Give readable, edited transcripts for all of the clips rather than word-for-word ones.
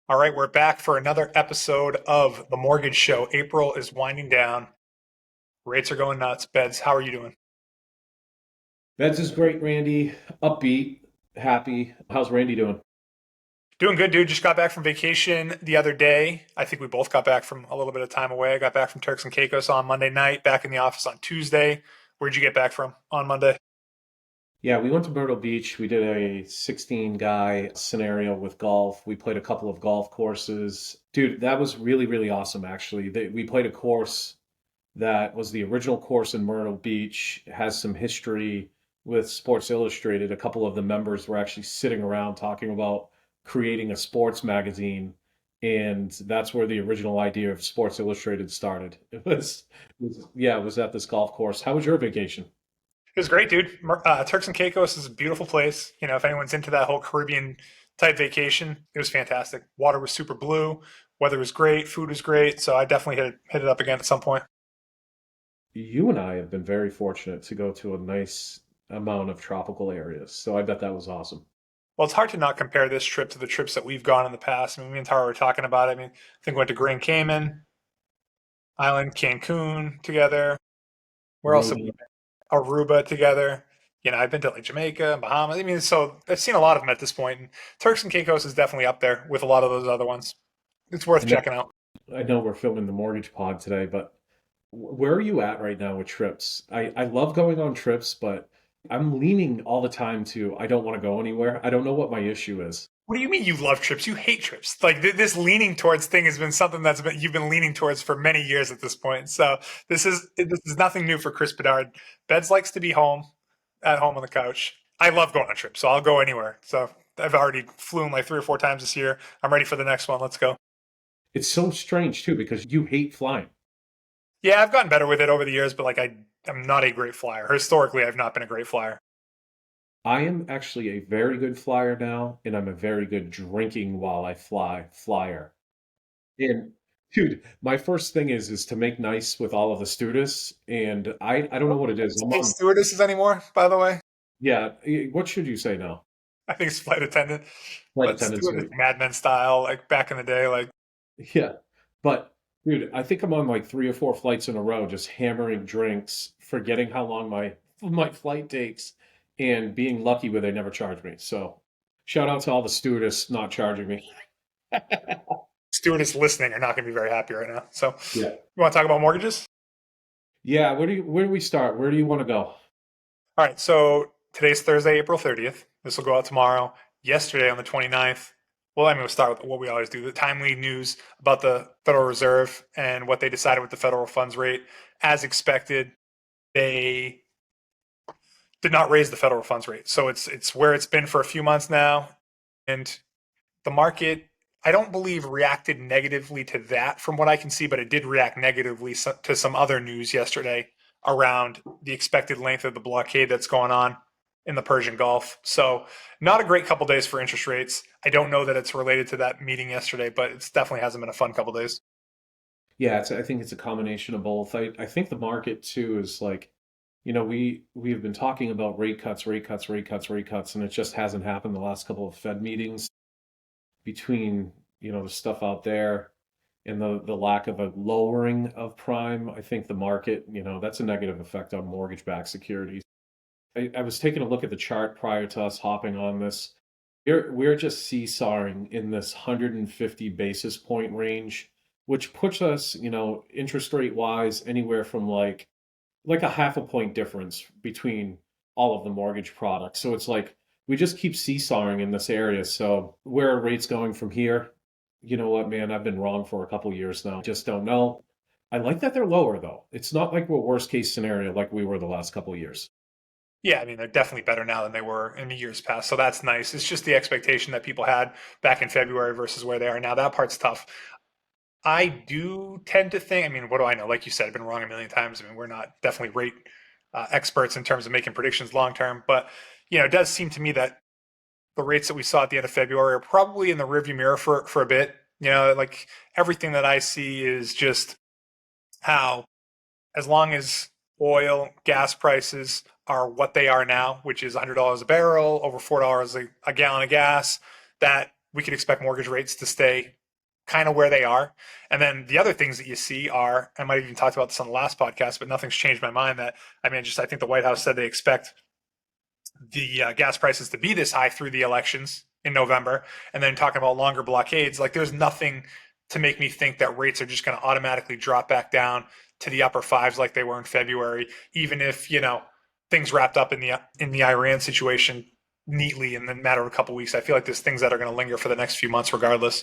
All right, we're back for another episode of The Mortgage Show. April is winding down. Rates are going nuts. Beds, how are you doing? That's just great, Randy. Upbeat, happy. How's Randy doing? Doing good, dude. Just got back from vacation the other day. I think we both got back from a little bit of time away. I got back from Turks and Caicos on Monday night, back in the office on Tuesday. Where'd you get back from on Monday? Yeah, we went to Myrtle Beach. We did a 16 guy scenario with golf. We played a couple of golf courses. Dude, that was really, really awesome, actually. We played a course that was the original course in Myrtle Beach, has some history with Sports Illustrated. A couple of the members were actually sitting around talking about creating a sports magazine, and that's where the original idea of Sports Illustrated started. Yeah, it was at this golf course. How was your vacation? It was great, dude. Turks and Caicos is a beautiful place. You know, if anyone's into that whole Caribbean type vacation, it was fantastic. Water was super blue. Weather was great. Food was great. So I definitely hit it up again at some point. You and I have been very fortunate to go to a nice amount of tropical areas, so I bet that was awesome. Well, it's hard to not compare this trip to the trips that we've gone in the past. I mean, me and Tara were talking about it. I mean, I think we went to Grand Cayman Island, Cancun together. Where else have we Aruba. been? Aruba together. You know, I've been to like Jamaica, Bahamas. I mean, so I've seen a lot of them at this point. And Turks and Caicos is definitely up there with a lot of those other ones. It's worth I know, checking out. I know we're filming the mortgage pod today, but where are you at right now with trips? I love going on trips, but I'm leaning all the time to I don't want to go anywhere. I don't know what my issue is. What do you mean you love trips? You hate trips. Like this leaning towards thing has been something that's been you've been leaning towards for many years at this point. So this is nothing new for Chris Bedard. Beds likes to be home, at home on the couch. I love going on trips, so I'll go anywhere. So I've already flown like 3 or 4 times this year. I'm ready for the next one. Let's go. It's so strange too because you hate flying. Yeah, I've gotten better with it over the years, but I'm not a great flyer. Historically, I've not been a great flyer. I am actually a very good flyer now, and I'm a very good drinking while I fly flyer. And dude, my first thing is to make nice with all of the stewardess, and I don't know what it is. I'm Say on, stewardesses anymore, by the way. yeah. What should you say now? I think it's flight attendant, Flight but attendants. stewardess, Mad Men style, like back in the day. Like, Yeah. But dude, I think I'm on like 3 or 4 flights in a row, just hammering drinks, forgetting how long my flight takes, and being lucky where they never charge me. So shout out to all the stewardess not charging me. stewardess listening are not going to be very happy right now. So, Yeah. you want to talk about mortgages? Yeah, where do we start? Where do you want to go? All right. So today's Thursday, April 30th. This will go out tomorrow. Yesterday on the 29th. Well, I mean, we'll start with what we always do: the timely news about the Federal Reserve and what they decided with the federal funds rate. As expected, they did not raise the federal funds rate. So it's where it's been for a few months now, and the market, I don't believe, reacted negatively to that from what I can see, but it did react negatively to some other news yesterday around the expected length of the blockade that's going on in the Persian Gulf. So, not a great couple days for interest rates. I don't know that it's related to that meeting yesterday, but it definitely hasn't been a fun couple days. Yeah, I think it's a combination of both. I think the market too is like, we have been talking about rate cuts, rate cuts, rate cuts, rate cuts, and it just hasn't happened the last couple of Fed meetings between, the stuff out there and the lack of a lowering of prime. I think the market, that's a negative effect on mortgage-backed securities. I was taking a look at the chart prior to us hopping on this. We're just seesawing in this 150 basis point range, which puts us, interest rate wise, anywhere from like a half a point difference between all of the mortgage products. So it's like we just keep seesawing in this area. So where are rates going from here? You know what, man? I've been wrong for a couple years now. Just don't know. I like that they're lower though. It's not like we're worst case scenario like we were the last couple of years. Yeah, I mean, they're definitely better now than they were in the years past. So that's nice. It's just the expectation that people had back in February versus where they are now. That part's tough. I do tend to think, I mean, what do I know? Like you said, I've been wrong a million times. I mean, we're not definitely rate experts in terms of making predictions long term, but it does seem to me that the rates that we saw at the end of February are probably in the rearview mirror for a bit. Like everything that I see is just how, as long as oil, gas prices are what they are now, which is $100 a barrel, over $4 a gallon of gas, that we could expect mortgage rates to stay kind of where they are. And then the other things that you see are, I might have even talked about this on the last podcast, but nothing's changed my mind that, I think the White House said they expect the gas prices to be this high through the elections in November. And then talking about longer blockades, like there's nothing to make me think that rates are just going to automatically drop back down to the upper fives like they were in February, even if, things wrapped up in the Iran situation neatly in the matter of a couple of weeks. I feel like there's things that are going to linger for the next few months regardless.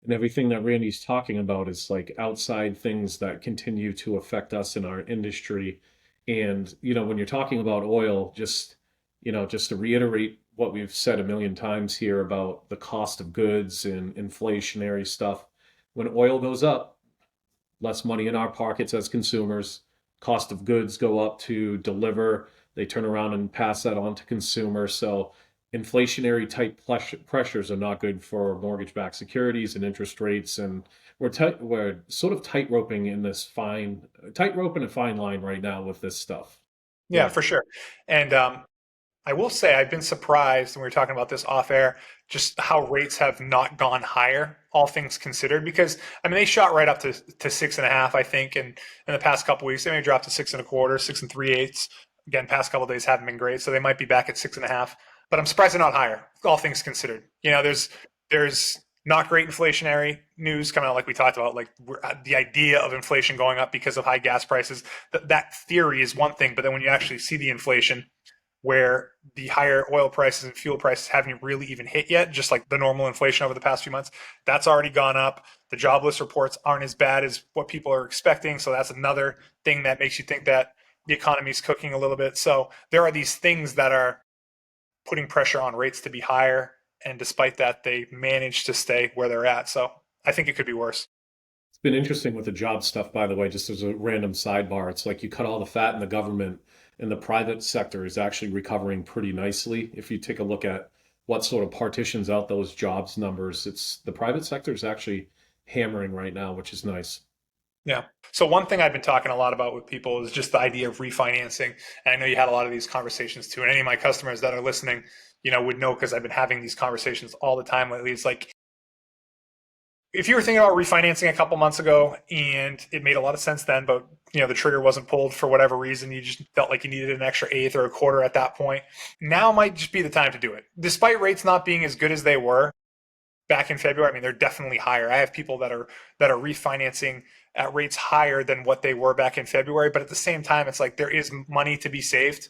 And everything that Randy's talking about is like outside things that continue to affect us in our industry. And, when you're talking about oil, just to reiterate what we've said a million times here about the cost of goods and inflationary stuff, when oil goes up, less money in our pockets as consumers, cost of goods go up to deliver, they turn around and pass that on to consumers. So inflationary type pressures are not good for mortgage-backed securities and interest rates. And we're sort of tight-roping in this tight-roping a fine line right now with this stuff. Yeah, Yeah. for sure. And I will say I've been surprised when we were talking about this off air, just how rates have not gone higher, all things considered. Because they shot right up to 6.5, I think, and in the past couple of weeks they may drop to 6.25, 6 3/8. Again, past couple of days haven't been great, so they might be back at 6.5. But I'm surprised they're not higher, all things considered. There's not great inflationary news coming out, like we talked about, like the idea of inflation going up because of high gas prices. That theory is one thing, but then when you actually see the inflation, where the higher oil prices and fuel prices haven't really even hit yet, just like the normal inflation over the past few months, that's already gone up. The jobless reports aren't as bad as what people are expecting. So that's another thing that makes you think that the economy is cooking a little bit. So there are these things that are putting pressure on rates to be higher. And despite that, they manage to stay where they're at. So I think it could be worse. It's been interesting with the job stuff, by the way, just as a random sidebar. It's like you cut all the fat in the government, and the private sector is actually recovering pretty nicely. If you take a look at what sort of partitions out those jobs numbers, it's the private sector is actually hammering right now, which is nice. Yeah. So one thing I've been talking a lot about with people is just the idea of refinancing. And I know you had a lot of these conversations too. And any of my customers that are listening, would know because I've been having these conversations all the time lately. It's like if you were thinking about refinancing a couple months ago and it made a lot of sense then, but the trigger wasn't pulled for whatever reason, you just felt like you needed an extra eighth or a quarter at that point. Now might just be the time to do it. Despite rates not being as good as they were back in February, they're definitely higher. I have people that are refinancing at rates higher than what they were back in February, but at the same time, it's like there is money to be saved.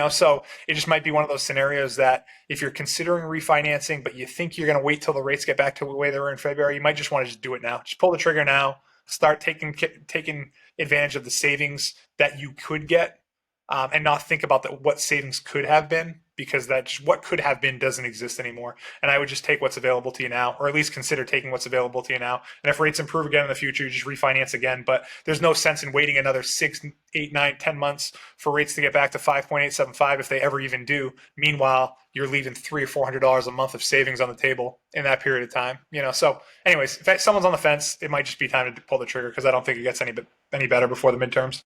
So it just might be one of those scenarios that if you're considering refinancing, but you think you're going to wait till the rates get back to the way they were in February, you might just want to just do it now. Just pull the trigger now. Start taking advantage of the savings that you could get, and not think about what savings could have been, because what could have been doesn't exist anymore. And I would just take what's available to you now, or at least consider taking what's available to you now. And if rates improve again in the future, you just refinance again. But there's no sense in waiting another 6, 8, 9, 10 months for rates to get back to 5.875 if they ever even do. Meanwhile, you're leaving $300 or $400 a month of savings on the table in that period of time. So, anyways, if someone's on the fence, it might just be time to pull the trigger, because I don't think it gets any better before the midterms.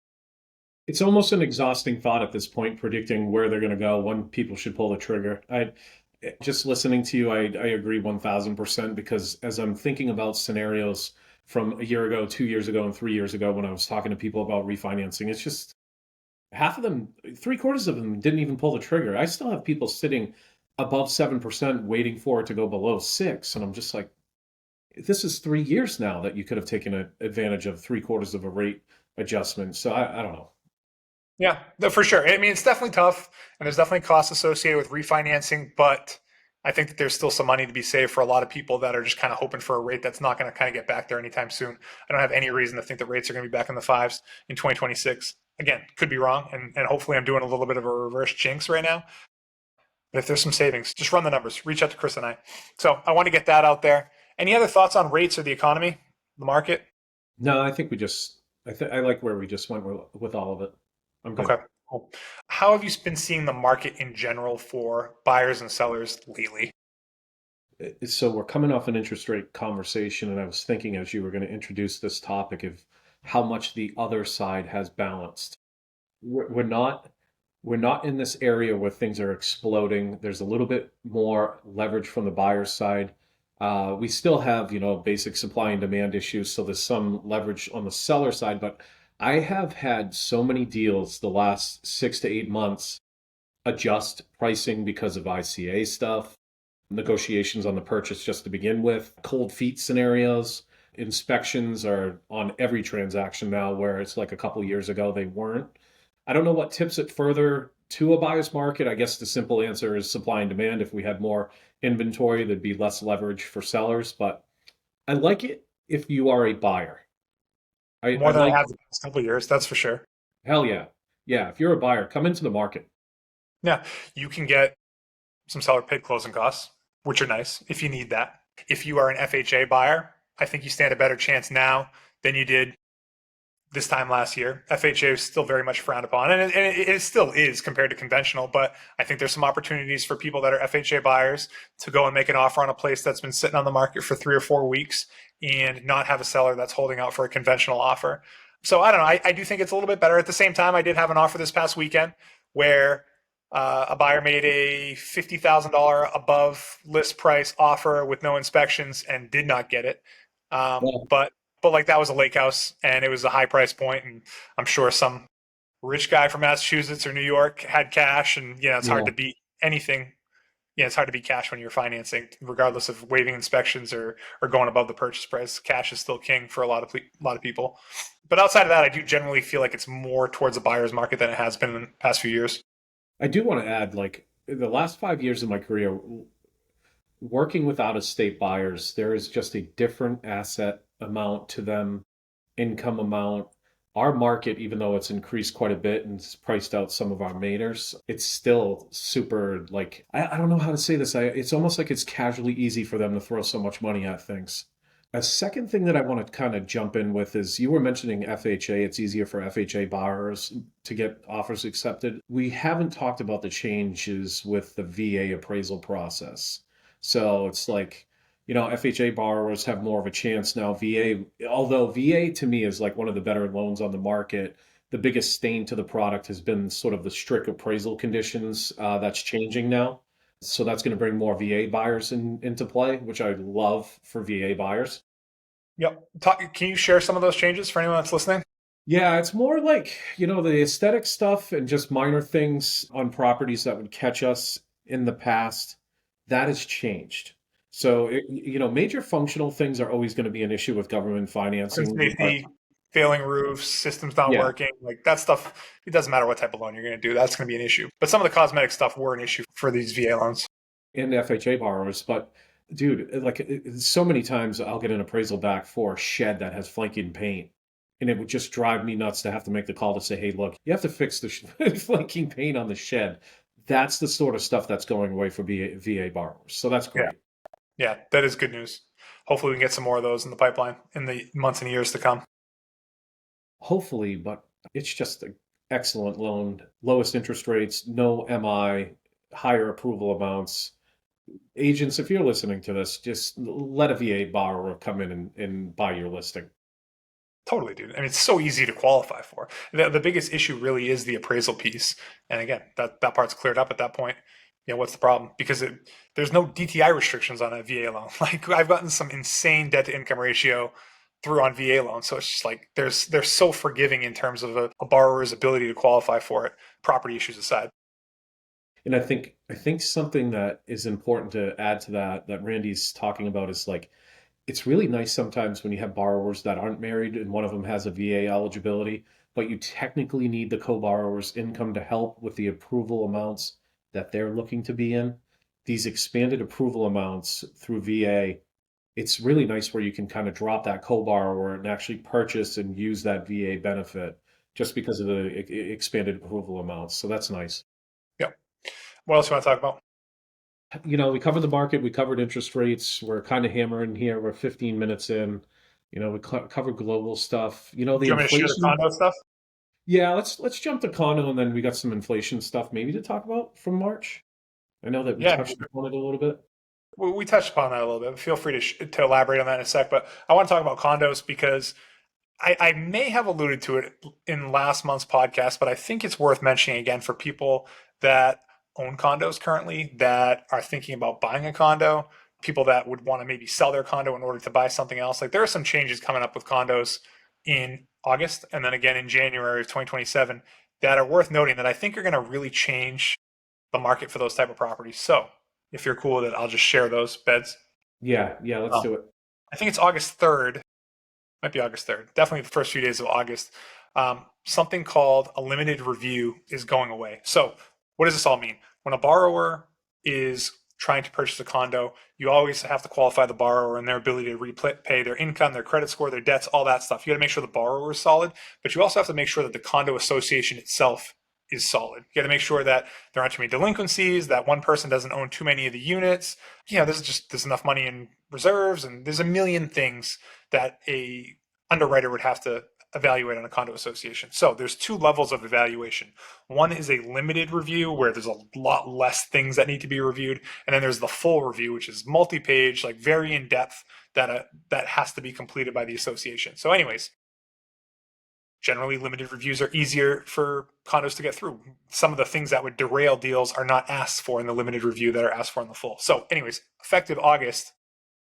It's almost an exhausting thought at this point, predicting where they're going to go, when people should pull the trigger. I just listening to you, I agree 1000%, because as I'm thinking about scenarios from a year ago, 2 years ago, and 3 years ago, when I was talking to people about refinancing, it's just half of them, three-quarters of them didn't even pull the trigger. I still have people sitting above 7% waiting for it to go below 6. And I'm just like, this is 3 years now that you could have taken advantage of three-quarters of a rate adjustment. So I don't know. Yeah, for sure. It's definitely tough, and there's definitely costs associated with refinancing, but I think that there's still some money to be saved for a lot of people that are just kind of hoping for a rate that's not going to kind of get back there anytime soon. I don't have any reason to think that rates are going to be back in the fives in 2026. Again, could be wrong, and hopefully I'm doing a little bit of a reverse jinx right now. But if there's some savings, just run the numbers. Reach out to Chris and I. So I want to get that out there. Any other thoughts on rates or the economy, the market? No, I think I like where we just went with all of it. I'm good. Okay, cool. How have you been seeing the market in general for buyers and sellers lately? So we're coming off an interest rate conversation, and I was thinking as you were going to introduce this topic of how much the other side has balanced. We're not we're not in this area where things are exploding. There's a little bit more leverage from the buyer's side. We still have, basic supply and demand issues, so there's some leverage on the seller side, but I have had so many deals the last 6 to 8 months adjust pricing because of ICA stuff, negotiations on the purchase just to begin with, cold feet scenarios. Inspections are on every transaction now, where it's like a couple years ago they weren't. I don't know what tips it further to a buyer's market. I guess the simple answer is supply and demand. If we had more inventory, there'd be less leverage for sellers. But I like it if you are a buyer. I More than I like, have the past couple of years, that's for sure. hell yeah. Yeah, if you're a buyer, come into the market. Yeah, you can get some seller paid closing costs, which are nice if you need that. If you are an FHA buyer, I think you stand a better chance now than you did this time last year. FHA is still very much frowned upon, and it still is compared to conventional. But I think there's some opportunities for people that are FHA buyers to go and make an offer on a place that's been sitting on the market for 3 or 4 weeks and not have a seller that's holding out for a conventional offer. So I don't know. I do think it's a little bit better. At the same time, I did have an offer this past weekend where a buyer made a $50,000 above list price offer with no inspections and did not get it. Yeah. But like that was a lake house and it was a high price point, and I'm sure some rich guy from Massachusetts or New York had cash, and it's hard Yeah. to beat anything. Yeah, it's hard to beat cash when you're financing, regardless of waiving inspections or going above the purchase price. Cash is still king for a lot of people. But outside of that, I do generally feel like it's more towards a buyer's market than it has been in the past few years. I do want to add, like, in the last 5 years of my career, working with out of state buyers, there is just a different asset amount to them, income amount. Our market, even though it's increased quite a bit and it's priced out some of our mainers, it's still super, like, I don't know how to say this. It's almost like it's casually easy for them to throw so much money at things. A second thing that I want to kind of jump in with is you were mentioning FHA. It's easier for FHA borrowers to get offers accepted. We haven't talked about the changes with the VA appraisal process. So it's like, FHA borrowers have more of a chance now. Although VA to me is like one of the better loans on the market, the biggest stain to the product has been sort of the strict appraisal conditions that's changing now. So that's going to bring more VA buyers into play, which I love for VA buyers. Yep. Can you share some of those changes for anyone that's listening? Yeah, it's more like, the aesthetic stuff and just minor things on properties that would catch us in the past. That has changed. So, major functional things are always going to be an issue with government financing. But Safety, failing roofs, systems not yeah, working, like that stuff. It doesn't matter what type of loan you're going to do. That's going to be an issue. But some of the cosmetic stuff were an issue for these VA loans. and FHA borrowers. But dude, like so many times I'll get an appraisal back for a shed that has flanking paint. And it would just drive me nuts to have to make the call to say, hey, look, you have to fix the flanking paint on the shed. That's the sort of stuff that's going away for VA borrowers. So that's Yeah. great. Yeah. That is good news. Hopefully we can get some more of those in the pipeline in the months and years to come. Hopefully, but it's just an excellent loan, lowest interest rates, no MI, higher approval amounts. Agents, if you're listening to this, just let a VA borrower come in and buy your listing. Totally, dude. I mean, it's so easy to qualify for. The biggest issue really is the appraisal piece. And again, that part's cleared up at that point. What's the problem? Because there's no DTI restrictions on a VA loan. Like I've gotten some insane debt to income ratio through on VA loans. So it's just like they're so forgiving in terms of a borrower's ability to qualify for it, property issues aside. And I think something that is important to add to that Randy's talking about is like it's really nice sometimes when you have borrowers that aren't married and one of them has a VA eligibility, but you technically need the co-borrower's income to help with the approval amounts that they're looking to be in. These expanded approval amounts through VA, it's really nice where you can kind of drop that co-borrower and actually purchase and use that VA benefit just because of the expanded approval amounts. So that's nice. Yeah. What else you want to talk about? We covered the market, we covered interest rates. We're kind of hammering here. We're 15 minutes in. We covered global stuff. Do The you want me to share the inflation. condo stuff? Yeah, let's jump to condo, and then we got some inflation stuff maybe to talk about from March. I know that we Yeah, touched upon it a little bit. we touched upon that a little bit. Feel free to elaborate on that in a sec. But I want to talk about condos because I may have alluded to it in last month's podcast, but I think it's worth mentioning again for people that own condos currently that are thinking about buying a condo. people that would want to maybe sell their condo in order to buy something else. Like there are some changes coming up with condos in August and then again in January of 2027 that are worth noting that I think are going to really change the market for those type of properties. So if you're cool with it, I'll just share those beds. Yeah, yeah, let's Um, do it. I think it's August 3rd, might be August 3rd, definitely the first few days of August. Something called a limited review is going away. So what does this all mean? When a borrower is trying to purchase a condo, you always have to qualify the borrower and their ability to repay their income, their credit score, their debts, all that stuff. You got to make sure the borrower is solid, but you also have to make sure that the condo association itself is solid. You got to make sure that there aren't too many delinquencies, that one person doesn't own too many of the units. There's enough money in reserves, and there's a million things that a underwriter would have to evaluate on a condo association. So there's two levels of evaluation. One is a limited review where there's a lot less things that need to be reviewed, and then there's the full review, which is multi-page, like very in depth, that has to be completed by the association. So, anyways, generally limited reviews are easier for condos to get through. Some of the things that would derail deals are not asked for in the limited review that are asked for in the full. So, anyways, effective August,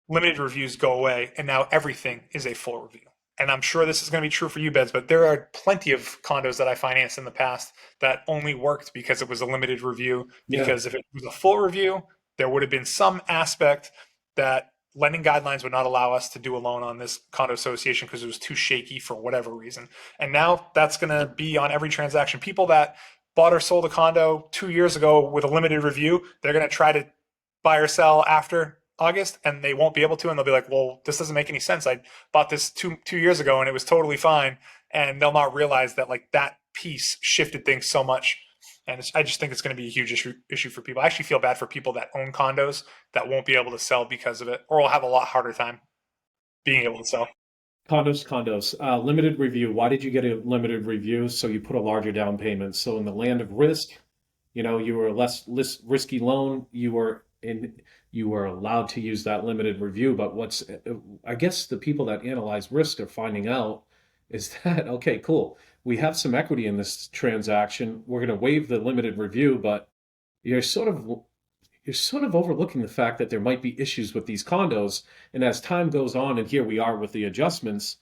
limited reviews go away, and now everything is a full review. And I'm sure this is going to be true for you, Beds, but there are plenty of condos that I financed in the past that only worked because it was a limited review. Yeah. Because if it was a full review, there would have been some aspect that lending guidelines would not allow us to do a loan on this condo association because it was too shaky for whatever reason. And now that's going to be on every transaction. People that bought or sold a condo 2 years ago with a limited review, they're going to try to buy or sell after August, and they won't be able to, and they'll be like, well, this doesn't make any sense. I bought this two years ago and it was totally fine. And they'll not realize that like that piece shifted things so much. And I just think it's going to be a huge issue for people. I actually feel bad for people that own condos that won't be able to sell because of it, or will have a lot harder time being able to sell. Condos. Limited review. Why did you get a limited review? So you put a larger down payment. So in the land of risk, you were a less risky loan. You were allowed to use that limited review. But I guess the people that analyze risk are finding out is that, okay, cool. We have some equity in this transaction. We're going to waive the limited review, but you're sort of you're sort of overlooking the fact that there might be issues with these condos. And as time goes on, and here we are with the adjustments,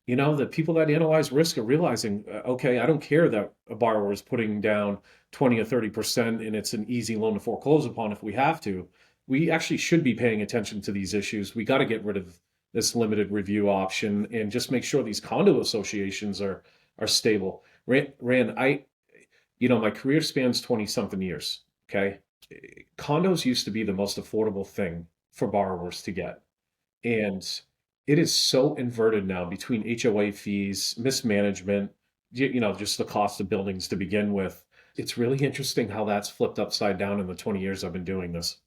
the people that analyze risk are realizing, okay, I don't care that a borrower is putting down 20 or 30% and it's an easy loan to foreclose upon if we have to. We actually should be paying attention to these issues. We got to get rid of this limited review option and just make sure these condo associations are stable. Rand, my career spans 20 something years. Okay. Condos used to be the most affordable thing for borrowers to get. And it is so inverted now between HOA fees, mismanagement, just the cost of buildings to begin with. It's really interesting how that's flipped upside down in the 20 years I've been doing this.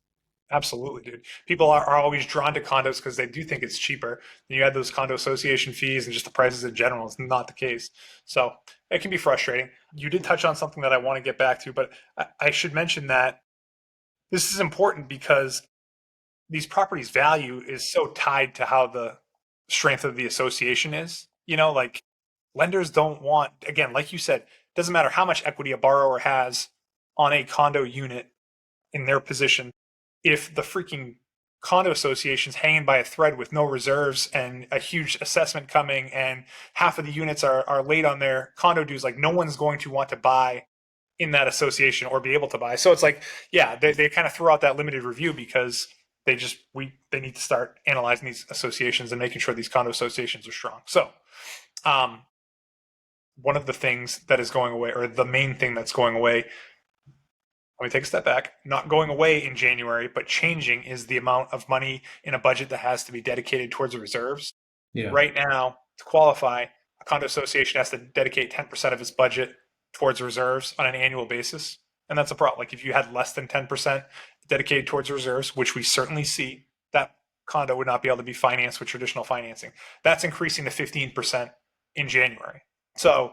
Absolutely, dude. People are always drawn to condos because they do think it's cheaper. And you add those condo association fees and just the prices in general. It's not the case. So it can be frustrating. You did touch on something that I want to get back to, but I should mention that this is important because these properties' value is so tied to how the strength of the association is. Like lenders don't want, again, like you said, doesn't matter how much equity a borrower has on a condo unit in their position. If the freaking condo association's hanging by a thread with no reserves and a huge assessment coming and half of the units are late on their condo dues, like no one's going to want to buy in that association or be able to buy. So it's like, yeah, they kind of throw out that limited review because they need to start analyzing these associations and making sure these condo associations are strong. So one of the things that is going away, or the main thing that's going away, let me take a step back, not going away in January, but changing, is the amount of money in a budget that has to be dedicated towards reserves. Yeah. Right now, to qualify, a condo association has to dedicate 10% of its budget towards reserves on an annual basis. And that's a problem. Like if you had less than 10% dedicated towards reserves, which we certainly see, that condo would not be able to be financed with traditional financing. That's increasing to 15% in January. So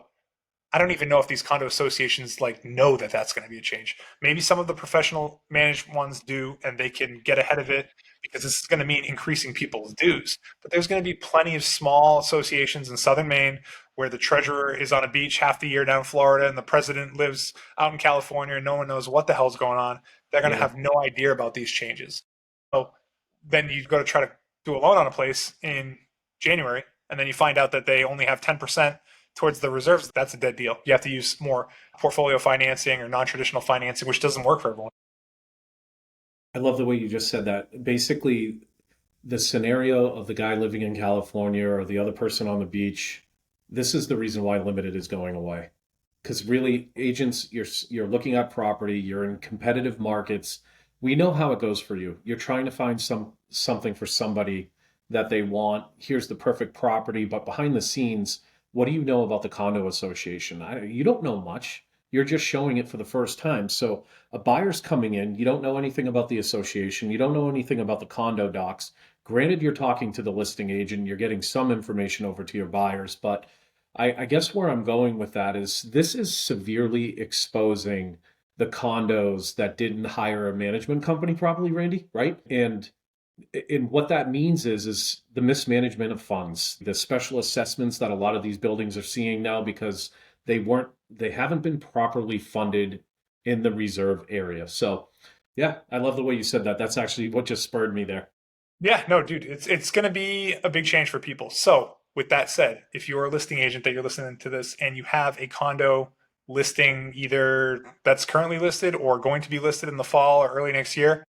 I don't even know if these condo associations know that that's going to be a change. Maybe some of the professional managed ones do, and they can get ahead of it because this is going to mean increasing people's dues. But there's going to be plenty of small associations in Southern Maine where the treasurer is on a beach half the year down in Florida and the president lives out in California and no one knows what the hell's going on. They're going to Yeah. have no idea about these changes. So then you go to try to do a loan on a place in January, and then you find out that they only have 10% towards the reserves. That's a dead deal. You have to use more portfolio financing or non-traditional financing, which doesn't work for everyone. I love the way you just said that. Basically, the scenario of the guy living in California or the other person on the beach, this is the reason why limited is going away. Because really, agents, you're looking at property, you're in competitive markets. We know how it goes for you. You're trying to find something for somebody that they want. Here's the perfect property, but behind the scenes, what do you know about the condo association? You don't know much. You're just showing it for the first time. So a buyer's coming in, you don't know anything about the association, you don't know anything about the condo docs. Granted, you're talking to the listing agent, you're getting some information over to your buyers, but I guess where I'm going with that is this is severely exposing the condos that didn't hire a management company properly, Randy, right? And what that means is the mismanagement of funds, the special assessments that a lot of these buildings are seeing now because they haven't been properly funded in the reserve area. So yeah, I love the way you said that. That's actually what just spurred me there. Yeah, no, dude, it's going to be a big change for people. So, with that said, if you're a listing agent that you're listening to this and you have a condo listing either that's currently listed or going to be listed in the fall or early next year,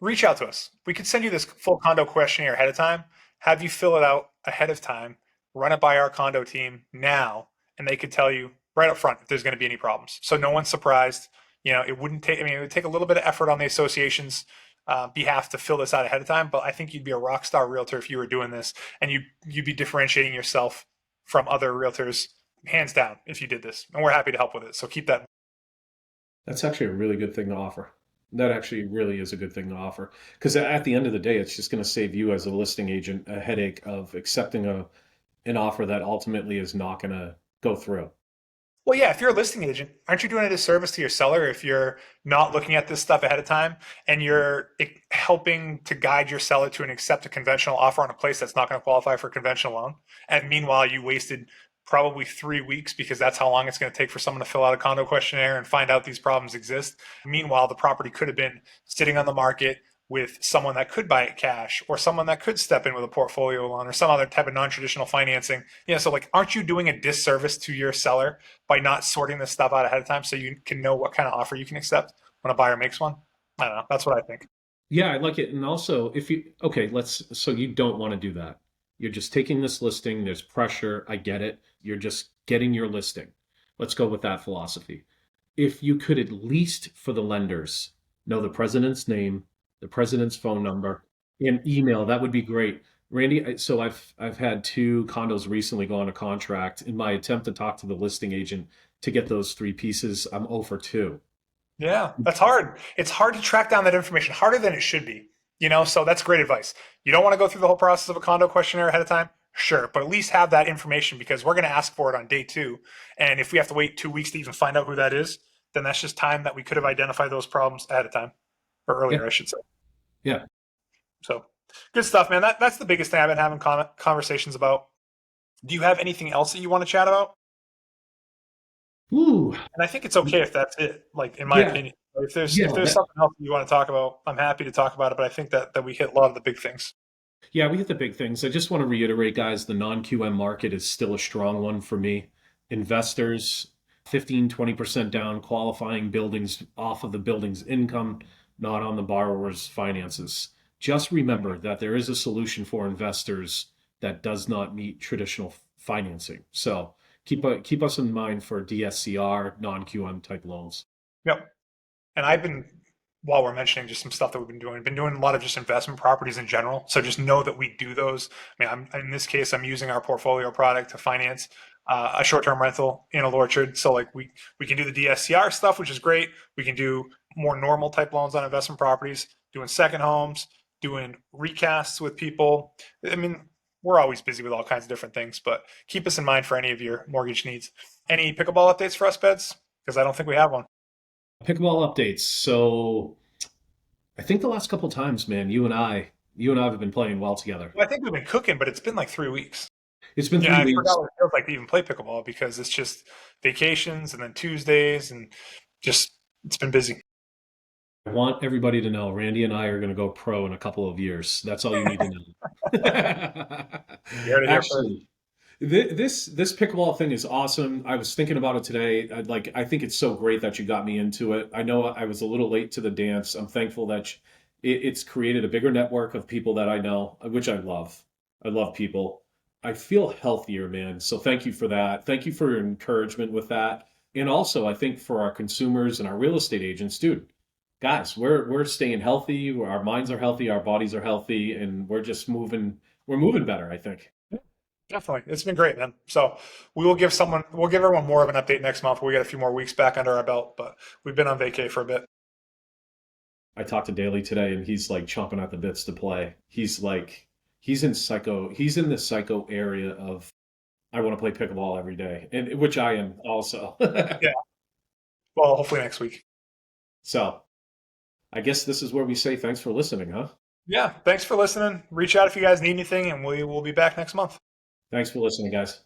reach out to us. We could send you this full condo questionnaire ahead of time, have you fill it out ahead of time, run it by our condo team now, and they could tell you right up front if there's going to be any problems. So no one's surprised. It wouldn't take, I mean, it would take a little bit of effort on the association's behalf to fill this out ahead of time, but I think you'd be a rock star realtor if you were doing this and you'd be differentiating yourself from other realtors hands down if you did this. And we're happy to help with it. So keep that. That's actually a really good thing to offer. That actually really is a good thing to offer. Because at the end of the day, it's just going to save you as a listing agent a headache of accepting an offer that ultimately is not going to go through. Well, yeah, if you're a listing agent, aren't you doing a disservice to your seller if you're not looking at this stuff ahead of time and you're helping to guide your seller to accept a conventional offer on a place that's not going to qualify for a conventional loan? And meanwhile, you wasted probably 3 weeks because that's how long it's going to take for someone to fill out a condo questionnaire and find out these problems exist. Meanwhile, the property could have been sitting on the market with someone that could buy it cash or someone that could step in with a portfolio loan or some other type of non-traditional financing. So like, aren't you doing a disservice to your seller by not sorting this stuff out ahead of time so you can know what kind of offer you can accept when a buyer makes one? I don't know. That's what I think. Yeah, I like it. And also, if you, okay, so you don't want to do that. You're just taking this listing, there's pressure. I get it. You're just getting your listing. Let's go with that philosophy. If you could at least for the lenders know the president's name, the president's phone number, and email, that would be great. Randy, so I've had two condos recently go on a contract. In my attempt to talk to the listing agent to get those three pieces, I'm 0 for 2. Yeah, that's hard. It's hard to track down that information, harder than it should be. So that's great advice. You don't want to go through the whole process of a condo questionnaire ahead of time? Sure, but at least have that information because we're going to ask for it on day two. And if we have to wait 2 weeks to even find out who that is, then that's just time that we could have identified those problems ahead of time or Yeah, earlier, I should say. yeah. So good stuff, man. That's the biggest thing I've been having conversations about. Do you have anything else that you want to chat about? Ooh, And I think it's okay if that's it, like in my yeah, opinion. If there's yeah. something else you want to talk about, I'm happy to talk about it. But I think that we hit a lot of the big things. Yeah, we hit the big things. I just want to reiterate, guys, the non-QM market is still a strong one for me. Investors, 15-20% down, qualifying buildings off of the building's income, not on the borrower's finances. Just remember that there is a solution for investors that does not meet traditional financing. So keep us in mind for DSCR, non-QM type loans. Yep. And I've been, while we're mentioning just some stuff that we've been doing a lot of just investment properties in general. So just know that we do those. I mean, in this case, I'm using our portfolio product to finance a short-term rental in a orchard. So like we can do the DSCR stuff, which is great. We can do more normal type loans on investment properties, doing second homes, doing recasts with people. I mean, we're always busy with all kinds of different things, but keep us in mind for any of your mortgage needs. Any pickleball updates for us, Beds? Because I don't think we have one. Pickleball updates. So I think the last couple times, man, you and I have been playing well together. Well, I think we've been cooking, but it's been like 3 weeks. It's been Yeah, three I weeks. forgot what it feels like to even play pickleball because it's just vacations and then Tuesdays and just it's been busy. want everybody to know Randy and I are going to go pro in a couple of years. That's all you need to know. You heard it here first. Actually, this pickleball thing is awesome. I was thinking about it today. I think it's so great that you got me into it. I know I was a little late to the dance. I'm thankful that it's created a bigger network of people that I know, which I love. I love people. I feel healthier, man. So thank you for that. Thank you for your encouragement with that. And also, I think for our consumers and our real estate agents, dude, guys, we're staying healthy. Our minds are healthy, our bodies are healthy, and we're just moving. We're moving better, I think. Definitely. It's been great, man. So we'll give everyone more of an update next month. We got a few more weeks back under our belt, but we've been on vacay for a bit. I talked to Daly today, and he's like chomping at the bits to play. He's in the psycho area of I want to play pickleball every day, and which I am also. Yeah. Well, hopefully next week. So I guess this is where we say thanks for listening, huh? Yeah. Thanks for listening. Reach out if you guys need anything, and we will be back next month. Thanks for listening, guys.